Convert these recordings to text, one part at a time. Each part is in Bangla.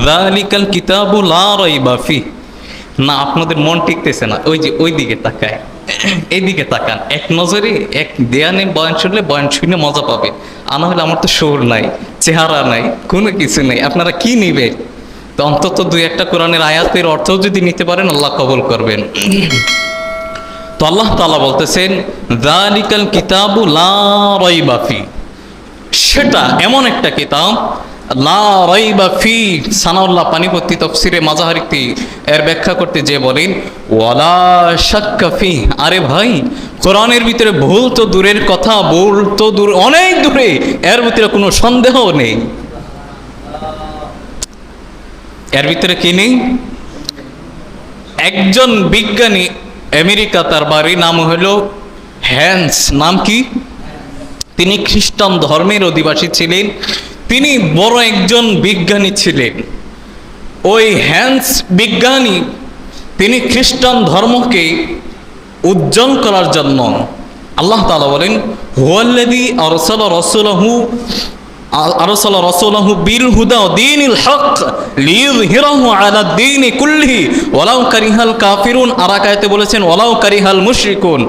যালিকাল কিতাবু লা রাইবা ফিহ। না, আপনাদের মন টিকতেছে না, ওই যে ওই দিকে তাকায়, এইদিকে তাকান, এক নজরে এক দেয়ানে বয়ান শুনলে বয়ান শুনে মজা পাবে। না হলে আমার তো সুর নাই, চেহারা নাই, কোনো কিছু নেই, আপনারা কি নিবেন? তো অন্তত দুই একটা কোরআনের আয়াতের অর্থও যদি নিতে পারেন আল্লাহ কবুল করবেন। তো আল্লাহ তাআলা বলতেছেন যালিকাল কিতাবু লা রাইবা ফিহ, সেটা এমন একটা কিতাব লা রাইবা ফিহ। সানাউল্লাহ পানিপত্তি তাফসিরে মাজাহারিতে এর ব্যাখ্যা করতে যে বলেন ওয়ালা শাক্কা ফিহ। আরে ভাই, কোরআনের ভিতরে ভুল তো দূরের কথা, ভুল তো দূর, অনেক দূরে, এর ভিতরে কোনো সন্দেহ নেই। এর ভিতরে কি নেই? একজন বিজ্ঞানী আমেরিকা, তার বাড়ি, নাম হলো হ্যান্স। নাম কি? তিনি খ্রিস্টান ধর্মের অধিবাসী ছিলেন, তিনি বড় একজন বিজ্ঞানী ছিলেন। ওই হ্যান্স বিজ্ঞানী তিনি খ্রিস্টান ধর্মকে উজ্জ্বল করার জন্য আল্লাহ তাআলা বলেন হুয়াল্লাযী আরসালা রাসূলাহু বিল হুদা ওয়া দীনিল হক লিইযহিরাহু আলা দ্বীনি কুল্লিহি ওয়ালাউ কারিহাল কাফিরুন। আর এক আয়াতে বলেছেন ওয়ালাউ কারিহাল মুশরিকুন।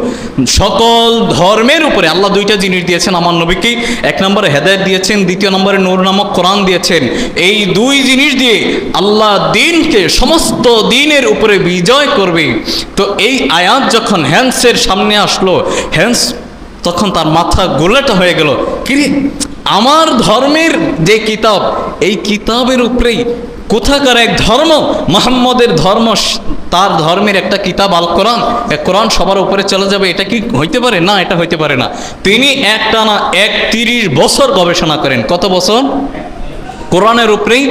সকল ধর্মের উপরে আল্লাহ দুইটা জিনিস দিয়েছেন আমার নবীকে। এক নম্বরে হেদায়েত দিয়েছেন, দ্বিতীয় নম্বরে নূর নামক কোরআন দিয়েছেন। এই দুই জিনিস দিয়ে আল্লাহ দ্বীনকে, সমস্ত দ্বীনের উপরে বিজয় করবে। তো এই আয়াত যখন হ্যান্সের সামনে আসলো, হ্যান্স তখন তার মাথা গোলাটা হয়ে গেল, কিরে আমার ধর্মের যে কিতাব, এই কিতাবের উপরেই কোথাকার এক ধর্ম, মুহাম্মদের ধর্ম, তার ধর্মের একটা কিতাব আল কোরআন, কোরআন সবার উপরে চলে যাবে, এটা কি হইতে পারে? না, এটা হইতে পারে না। তিনি একটানা 31 বছর গবেষণা করেন। কত বছর? কোরআনের উপরেই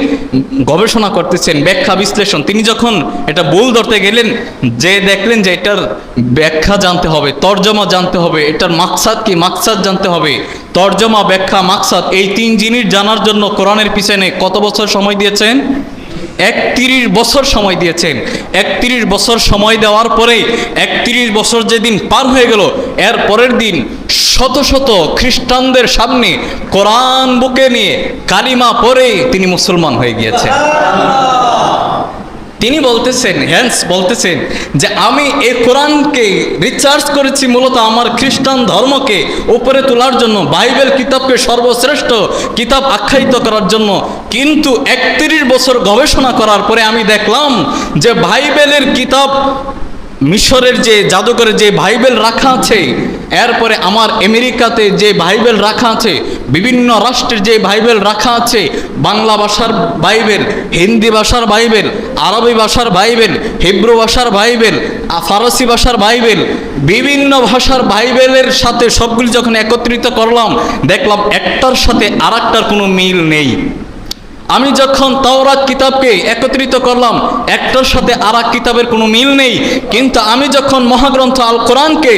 গবেষণা করতেছেন, ব্যাখ্যা বিশ্লেষণ। তিনি যখন এটা ভুল ধরতে গেলেন, যে দেখলেন যে এটার ব্যাখ্যা জানতে হবে, তর্জমা জানতে হবে, এটার মাকসাদ কি, মাকসাদ জানতে হবে, তর্জমা, ব্যাখ্যা, মাকসাদ, এই তিন জিনিস জানার জন্য কোরআনের পিছনে কত বছর সময় দিয়েছেন? 31 বছর সময় দিয়েছেন। 31 বছর সময় দেওয়ার পরে 31 বছর যেদিন পার হয়ে গেল, এর পরের দিন শত শত খ্রিস্টানদের সামনে কোরআন বুকে নিয়ে কালিমা পড়ে তিনি মুসলমান হয়ে গিয়েছেন। তিনি বলতেছেন, হ্যান্স বলতেছেন যে আমি এই কোরআনকে রিসার্চ করেছি মূলত আমার খ্রিস্টান ধর্মকে উপরে তোলার জন্য, বাইবেল কিতাবকে সর্বশ্রেষ্ঠ কিতাব আখ্যায়িত করার জন্য। কিন্তু 31 বছর গবেষণা করার পরে আমি দেখলাম যে বাইবেলের কিতাব, মিশরের যে জাদুঘরে যে বাইবেল রাখা আছে, এরপরে আমার আমেরিকাতে যে বাইবেল রাখা আছে, বিভিন্ন রাষ্ট্রের যে বাইবেল রাখা আছে, বাংলা ভাষার বাইবেল, হিন্দি ভাষার বাইবেল, আরবি ভাষার বাইবেল, হিব্রু ভাষার বাইবেল, ফারসি ভাষার বাইবেল, বিভিন্ন ভাষার বাইবেলের সাথে সবগুলি যখন একত্রিত করলাম, দেখলাম একটার সাথে আরেকটার কোনো মিল নেই। আমি যখন তাওরাত কিতাবকে একত্রিত করলাম, একটার সাথে আর এক কিতাবের কোনো মিল নেই। কিন্তু আমি যখন মহাগ্রন্থ আল কোরআনকে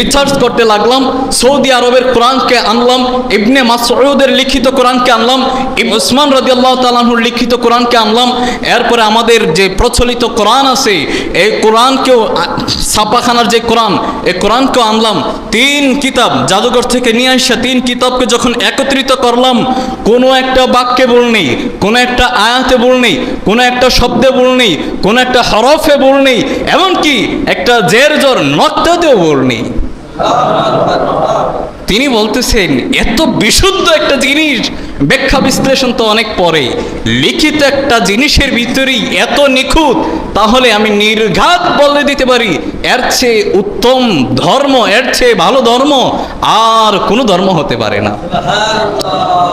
রিসার্চ করতে লাগলাম, সৌদি আরবের কোরআনকে আনলাম, ইবনে মাসউদের লিখিত কোরআনকে আনলাম, উসমান রাদিয়াল্লাহু তাআলা আনহুর লিখিত কোরআনকে আনলাম, এরপরে আমাদের যে প্রচলিত কোরআন আছে এই কোরআনকেও, ছাপাখানার যে কোরআন, এই কোরআনকেও আনলাম। 3 কিতাব জাদুঘর থেকে নিয়ে আসা 3 কিতাবকে যখন একত্রিত করলাম, কোনো একটা বাক্যে ভুল নেই, কোনো একটা আয়াতে ভুল নেই, কোনো একটা শব্দে ভুল নেই, কোনো একটা হরফে ভুল নেই, এমনকি একটা জের জর নক্তাতেও ভুল নেই। তিনি বলতেছেন এত বিশুদ্ধ একটা জিনিস, ব্যাখ্যা বিশ্লেষণ তো অনেক পরে, লিখিত একটা জিনিসের ভিতরেই এত নিখুঁত, তাহলে আমি নির্ঘাত বলে দিতে পারি এর চেয়ে উত্তম ধর্ম, এর চেয়ে ভালো ধর্ম আর কোনো ধর্ম হতে পারে না।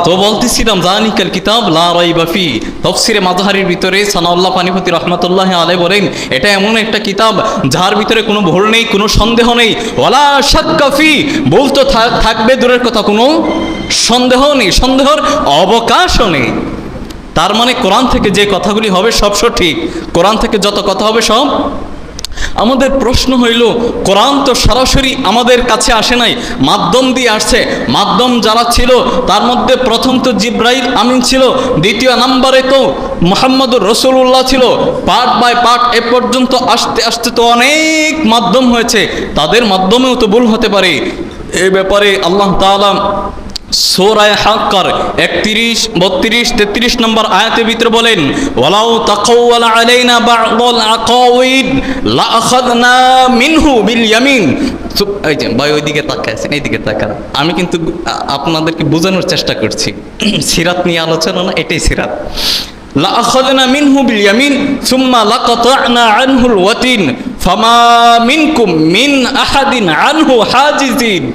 তো বলতেছিলাম যালিকাল কিতাব লা রাইবা ফিহ। তাফসিরে মাযহারির ভিতরে সানাউল্লাহ পানিপতি রাহমাতুল্লাহি আলাইহি বলেন এটা এমন একটা কিতাব যার ভিতরে কোনো ভুল নেই, কোনো সন্দেহ নেই। ওয়ালা শাক্কা ফিহ, ভুল তো থাকবে দূরের কথা, কোনো সন্দেহ নেই, সন্দেহের অবকাশও নেই। তার মানে কোরআন থেকে যে কথাগুলি হবে সব সঠিক, কোরআন থেকে যত কথা হবে সব। আমাদের প্রশ্ন হইল, কোরআন তো সরাসরি আমাদের কাছে আসে নাই, মাধ্যম দিয়ে আসছে। মাধ্যম যারা ছিল তার মধ্যে প্রথম তো জিব্রাইল আমিন ছিল, দ্বিতীয় নম্বরে তো মুহাম্মদুর রাসূলুল্লাহ ছিল। পার্ট বাই পার্ট এ পর্যন্ত আসতে আসতে তো অনেক মাধ্যম হয়েছে, তাদের মাধ্যমেও তো ভুল হতে পারে। এই ব্যাপারে আল্লাহ তাআলা সূরা হাক্কার 31, 32, 33 নম্বর আয়াতের ভিতরে বলেন, ওয়ালাউ তাকাওয়ালা আলাইনা বা'দাল আকাওয়িদ লা আখাযনা মিনহু বিল ইয়ামিন। এই যে ভাই ওইদিকে তাকাচ্ছেন, এইদিকে তাকান, আমি কিন্তু আপনাদেরকে বোঝানোর চেষ্টা করছি। সিরাত নিয়ে আলোচনা না, এটাই সিরাত। লা আখাযনা মিনহু বিল ইয়ামিন সুম্মা লাকাতা'না আনহুল ওয়াতিন ফামা মিনকুম মিন আহাদিন আনহু হাজিজিন।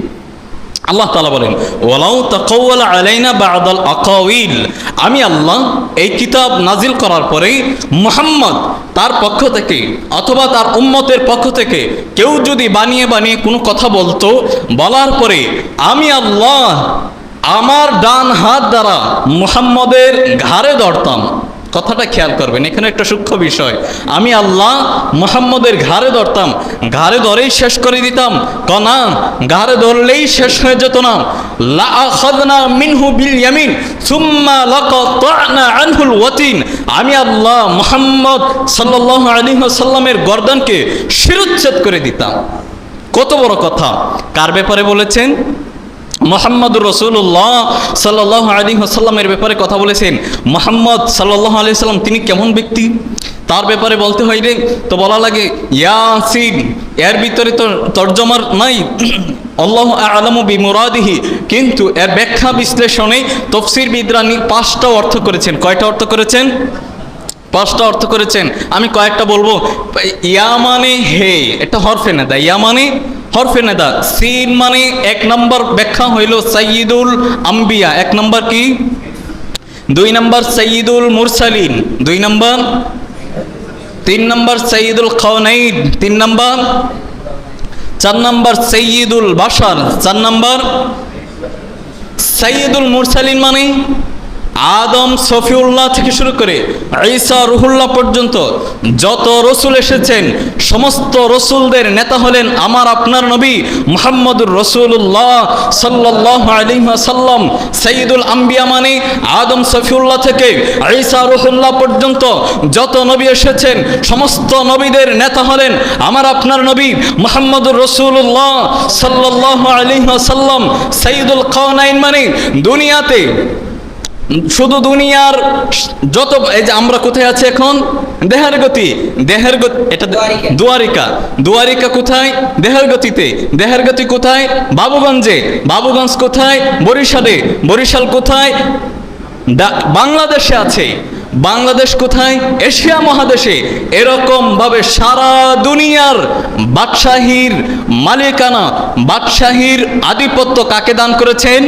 আল্লাহ তাআলা বলেন, ওয়ালাউ তাকাওয়ালা আলাইনা বা'দাল আকাওয়িল, আমি আল্লাহ এই কিতাব নাজিল করার পরে মুহাম্মদ তার পক্ষ থেকে অথবা তার উম্মতের পক্ষ থেকে কেউ যদি বানিয়ে বানিয়ে কোনো কথা বলতো, বলার পরে আমি আল্লাহ আমার ডান হাত দ্বারা মুহাম্মদের ঘাড়ে ধরতাম। কথাটা খেয়াল করবেন, এখানে একটা সূক্ষ্ম বিষয়। আমি আল্লাহ মুহাম্মদের ঘাড়ে ধরতাম, ঘাড়ে ধরেই শেষ করে দিতাম। না, ঘাড়ে ধরলেই শেষ হয়ে যেত না। লা আখাযনা মিনহু বিল ইয়ামিন সুম্মা লাকাতা'না আনহুল ওয়াতিন, আমি আল্লাহ মুহাম্মদ সাল্লাল্লাহু আলাইহি ওয়াসাল্লামের গর্দানকে শিরচ্ছেদ করে দিতাম। কত বড় কথা! কার ব্যাপারে বলেছেন? মুহাম্মদুর রাসূলুল্লাহ সাল্লাল্লাহু আলাইহি ওয়াসাল্লামের ব্যাপারে কথা বলেছেন। মুহাম্মদ সাল্লাল্লাহু আলাইহি ওয়াসাল্লাম তিনি কেমন ব্যক্তি তার ব্যাপারে বলতে হইলে তো বলা লাগে ইয়াসিন। এর ভিতরে তো তরজমার নাই, আল্লাহু আ'লামু বিমুরাদিহি, কিন্তু এর ব্যাখ্যা বিশ্লেষণে তাফসীরবিদরা 5টা অর্থ করেছেন। কয়টা অর্থ করেছেন? 5টা অর্থ করেছেন। আমি কয়েকটা বলবো। ইয়া মানে হে, এটা হরফে নেদা। ইয়া মানে হরফে নেদা। সিন মানে 1 নম্বর ব্যাখ্যা হইল সাইয়্যিদুল আম্বিয়া, 1 নম্বর কি? 2 নম্বর সাইয়্যিদুল মুরসালিন, 2 নম্বর। 3 নম্বর সাইয়্যিদুল কাওনাইন, 3 নম্বর। 4 নম্বর সাইয়্যিদুল বাশার, 4 নম্বর। সাইয়্যিদুল মুরসালিন মানে আদম সফিউল্লাহ থেকে শুরু করে ঈসা রুহুল্লাহ পর্যন্ত যত রসুল এসেছেন সমস্ত রসুলদের নেতা হলেন আমার আপনার নবী মুহাম্মদুর রাসূলুল্লাহ সাল্লাল্লাহু আলাইহি ওয়াসাল্লাম। সাইয়্যিদুল আম্বিয়া মানে আদম সফিউল্লাহ থেকে ঈসা রুহুল্লাহ পর্যন্ত যত নবী এসেছেন সমস্ত নবীদের নেতা হলেন আমার আপনার নবী মুহাম্মদুর রাসূলুল্লাহ সাল্লাল্লাহু আলাইহি ওয়াসাল্লাম। সাইয়্যিদুল কাওনাইন মানে দুনিয়াতে শুধু দুনিয়ার যত, এই যে আমরা কোথায় আছি এখন? দেহের গতি, দেহের গতি, এটা দুয়ারিকা। দুয়ারিকা কোথায়? দেহের গতিতে। দেহের গতি কোথায়? বাবুগঞ্জে। বাবুগঞ্জ কোথায়? বরিশালে। বরিশাল কোথায়? বাংলাদেশে আছে। বাংলাদেশ কোথায়? এশিয়া মহাদেশে। এরকম ভাবে সারা দুনিয়ার বাদশাহীর মালিকানা, বাদশাহীর আধিপত্য কাকে দান করেছেন?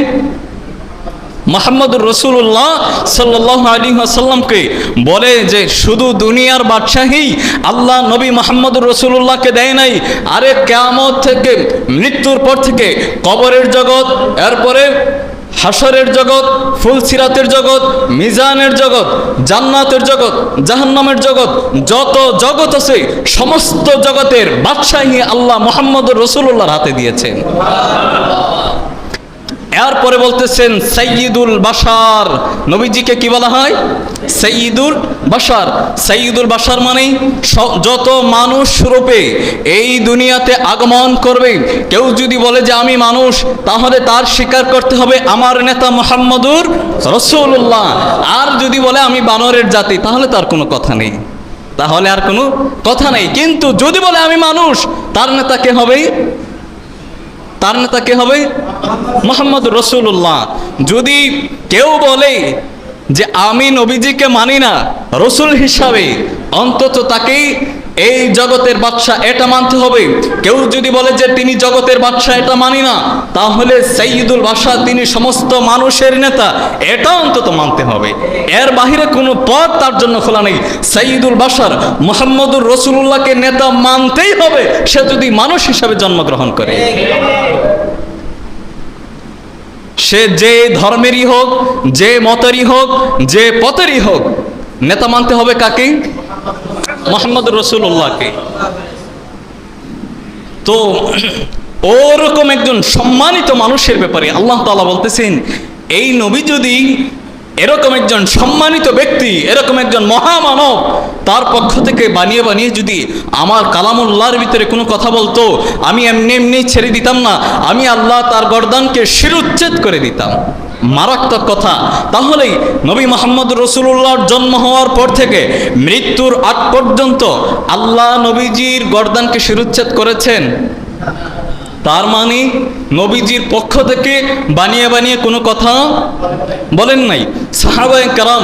মুহাম্মদুর রাসূলুল্লাহ সাল্লাল্লাহু আলাইহি ওয়াসাল্লামকে। বলে যে শুধু দুনিয়ার বাদশাহী আল্লাহ নবী মুহাম্মদুর রাসূলুল্লাহকে দেয় নাই, আরে কিয়ামত থেকে, মৃত্যুর পর থেকে কবরের জগৎ, এরপরে হাসরের জগৎ, ফুলসিরাতের জগৎ, মিজানের জগৎ, জান্নাতের জগৎ, জাহান্নামের জগৎ, যত জগৎ আছে সমস্ত জগতের বাদশাহী আল্লাহ মুহাম্মদুর রাসূলুল্লাহর হাতে দিয়েছেন। এরপরে বলতেছেন সাইয়্যিদুল বাশার, নবীজিকে কি বলা হয়? সাইয়্যিদুল বাশার। সাইয়্যিদুল বাশার মানে যত মানুষ রূপে এই দুনিয়াতে আগমন করবে, কেউ যদি বলে যে আমি মানুষ, তাহলে তার স্বীকার করতে হবে আমার নেতা মুহাম্মদুর রাসূলুল্লাহ। আর যদি বলে আমি বানরের জাতি, তাহলে তার কোনো কথা নেই, তাহলে আর কোনো কথা নেই। কিন্তু যদি বলে আমি মানুষ, তার নেতা কে হবে? তার নেতা কে হবে? মুহাম্মদুর রাসূলুল্লাহ। যদি কেউ বলে যে আমি নবীজিকে মানি না রসুল হিসাবে, অন্তত তাকেই এই জগতের বাদশাহ এটা মানতে হবে। কেউ যদি বলে যে তিনি জগতের বাদশাহ, এটা মানি না, তাহলে সাইয়্যিদুল বাশার তিনি সমস্ত মানুষের নেতা, এটা অন্তত মানতে হবে। এর বাহিরে কোনো পথ তার জন্য খোলা নেই। সাইয়্যিদুল বাশার মুহাম্মদুর রাসূলুল্লাহকে নেতা মানতেই হবে, সে যদি মানুষ হিসাবে জন্মগ্রহণ করে। সে যে ধর্মেরই হোক, যে মতেরই হোক, যে পথেরই হোক, নেতা মানতে হবে কাকে? মুহাম্মদুর রাসূলুল্লাহকে। তো ওরকম একজন সম্মানিত মানুষের ব্যাপারে আল্লাহ তাআলা বলতেছেন, এই নবী যদি এরকম একজন সম্মানিত ব্যক্তি, এরকম একজন মহামানব, তার পক্ষ থেকে বানিয়ে বানিয়ে যদি আমার কালামুল্লাহর ভিতরে কোনো কথা বলতো, আমি এমনি এমনি ছেড়ে দিতাম না, আমি আল্লাহ তার গর্দানকে শিরুচ্ছেদ করে দিতাম। মারাত্মক কথা। তাহলেই নবী মুহাম্মদ রাসূলুল্লাহর জন্ম হওয়ার পর থেকে মৃত্যুর আগ পর্যন্ত আল্লাহ নবীজির গর্দানকে শিরুচ্ছেদ করেছেন। তার মানে নবীজির পক্ষ থেকে বানিয়ে বানিয়ে কোনো কথা বলেন নাই। সাহাবায়ে কেরাম